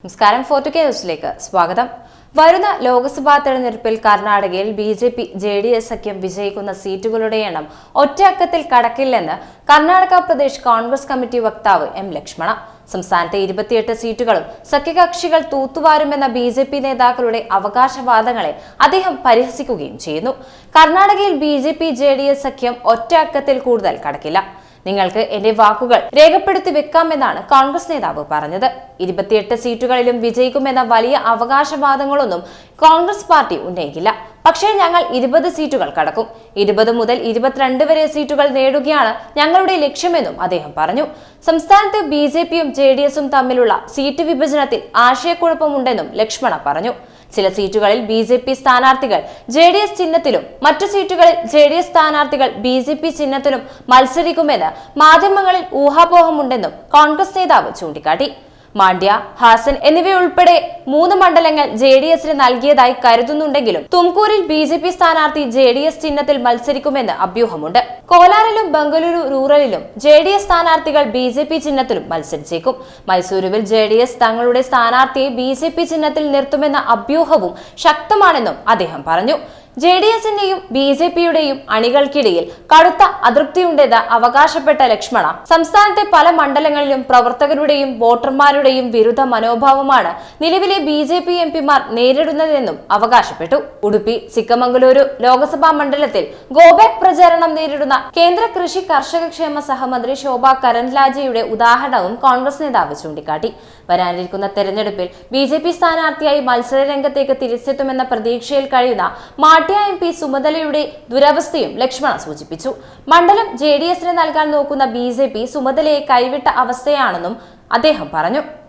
നമസ്കാരം. 4K ന്യൂസിലേക്ക് സ്വാഗതം. വരുന്ന ലോക്സഭാ തെരഞ്ഞെടുപ്പിൽ കർണാടകയിൽ ബി.ജെ.പി. ജെ.ഡി.എസ് സഖ്യം വിജയിക്കുന്ന സീറ്റുകളുടെ എണ്ണം ഒറ്റയക്കത്തിൽ കടക്കില്ലെന്ന് കർണാടക പ്രദേശ് കോൺഗ്രസ് കമ്മിറ്റി വക്താവ് എം ലക്ഷ്മണ. സംസ്ഥാനത്തെ 28 സീറ്റുകളും സഖ്യകക്ഷികൾ തൂത്തുവാരുമെന്ന ബി.ജെ.പി. നേതാക്കളുടെ അവകാശവാദങ്ങളെ അദ്ദേഹം പരിഹസിക്കുകയും ചെയ്യുന്നു. കർണാടകയിൽ ബി.ജെ.പി. ജെ.ഡി.എസ് സഖ്യം ഒറ്റയക്കത്തിൽ കൂടുതൽ കടക്കില്ല. നിങ്ങൾക്ക് എന്റെ വാക്കുകൾ രേഖപ്പെടുത്തി വെക്കാമെന്നാണ് കോൺഗ്രസ് നേതാവ് പറഞ്ഞത്. 28 സീറ്റുകളിലും വിജയിക്കുമെന്ന വലിയ അവകാശവാദങ്ങളൊന്നും കോൺഗ്രസ് പാർട്ടി ഉന്നയിക്കില്ല. പക്ഷേ ഞങ്ങൾ 20 സീറ്റുകൾ കടക്കും. 20 മുതൽ 22 വരെ സീറ്റുകൾ നേടുകയാണ് ഞങ്ങളുടെ ലക്ഷ്യമെന്നും അദ്ദേഹം പറഞ്ഞു. സംസ്ഥാനത്ത് ബി.ജെ.പിയും ജെ.ഡി.എസും തമ്മിലുള്ള സീറ്റ് വിഭജനത്തിൽ ആശയക്കുഴപ്പമുണ്ടെന്നും ലക്ഷ്മണ പറഞ്ഞു. ചില സീറ്റുകളിൽ ബി.ജെ.പി. സ്ഥാനാർത്ഥികൾ ജെ.ഡി.എസ് ചിഹ്നത്തിലും മറ്റു സീറ്റുകളിൽ ജെ.ഡി.എസ് സ്ഥാനാർത്ഥികൾ ബി.ജെ.പി. ചിഹ്നത്തിലും മത്സരിക്കുമെന്ന് മാധ്യമങ്ങളിൽ ഊഹാപോഹമുണ്ടെന്നും കോൺഗ്രസ് നേതാവ് ചൂണ്ടിക്കാട്ടി. മാണ്ഡ്യ, ഹാസൻ എന്നിവയുൾപ്പെടെ 3 മണ്ഡലങ്ങൾ ജെ.ഡി.എസിന് നൽകിയതായി കരുതുന്നുണ്ടെങ്കിലും തുംകൂരിൽ ബി.ജെ.പി. സ്ഥാനാർത്ഥി ജെ.ഡി.എസ് ചിഹ്നത്തിൽ മത്സരിക്കുമെന്ന് അഭ്യൂഹമുണ്ട്. കോലാറിലും ബംഗളൂരു റൂറലിലും ജെ.ഡി.എസ് സ്ഥാനാർത്ഥികൾ ബി.ജെ.പി. ചിഹ്നത്തിലും മത്സരിച്ചേക്കും. മൈസൂരുവിൽ ജെ.ഡി.എസ് തങ്ങളുടെ സ്ഥാനാർത്ഥിയെ ബി.ജെ.പി. ചിഹ്നത്തിൽ നിർത്തുമെന്ന അഭ്യൂഹവും ശക്തമാണെന്നും അദ്ദേഹം പറഞ്ഞു. ജെ.ഡി.എസിന്റെയും ബി.ജെ.പിയുടെയും അണികൾക്കിടയിൽ കടുത്ത അതൃപ്തിയുണ്ടെന്ന് അവകാശപ്പെട്ട ലക്ഷ്മണ, സംസ്ഥാനത്തെ പല മണ്ഡലങ്ങളിലും പ്രവർത്തകരുടെയും വോട്ടർമാരുടെയും വിരുദ്ധ മനോഭാവമാണ് നിലവിലെ ബി.ജെ.പി. എംപിമാർ നേരിടുന്നതെന്നും അവകാശപ്പെട്ടു. ഉടുപ്പി ചിക്കമംഗലൂരു ലോക്സഭാ മണ്ഡലത്തിൽ ഗോബാക്ക് പ്രചാരണം നേരിടുന്ന കേന്ദ്ര കൃഷി കർഷക ക്ഷേമ സഹമന്ത്രി ശോഭ കരൻലാജെയുടെ ഉദാഹരണവും കോൺഗ്രസ് നേതാവ് ചൂണ്ടിക്കാട്ടി. വരാനിരിക്കുന്ന തെരഞ്ഞെടുപ്പിൽ ബി.ജെ.പി. സ്ഥാനാർത്ഥിയായി മത്സര രംഗത്തേക്ക് തിരിച്ചെത്തുമെന്ന പ്രതീക്ഷയിൽ കഴിയുന്ന മാണ്ഡ്യ എം.പി. സുമതലയുടെ ദുരവസ്ഥയും ലക്ഷ്മണ സൂചിപ്പിച്ചു. മണ്ഡലം ജെ.ഡി.എസിന് നൽകാൻ നോക്കുന്ന ബി.ജെ.പി. സുമതലയെ കൈവിട്ട അവസ്ഥയാണെന്നും അദ്ദേഹം പറഞ്ഞു.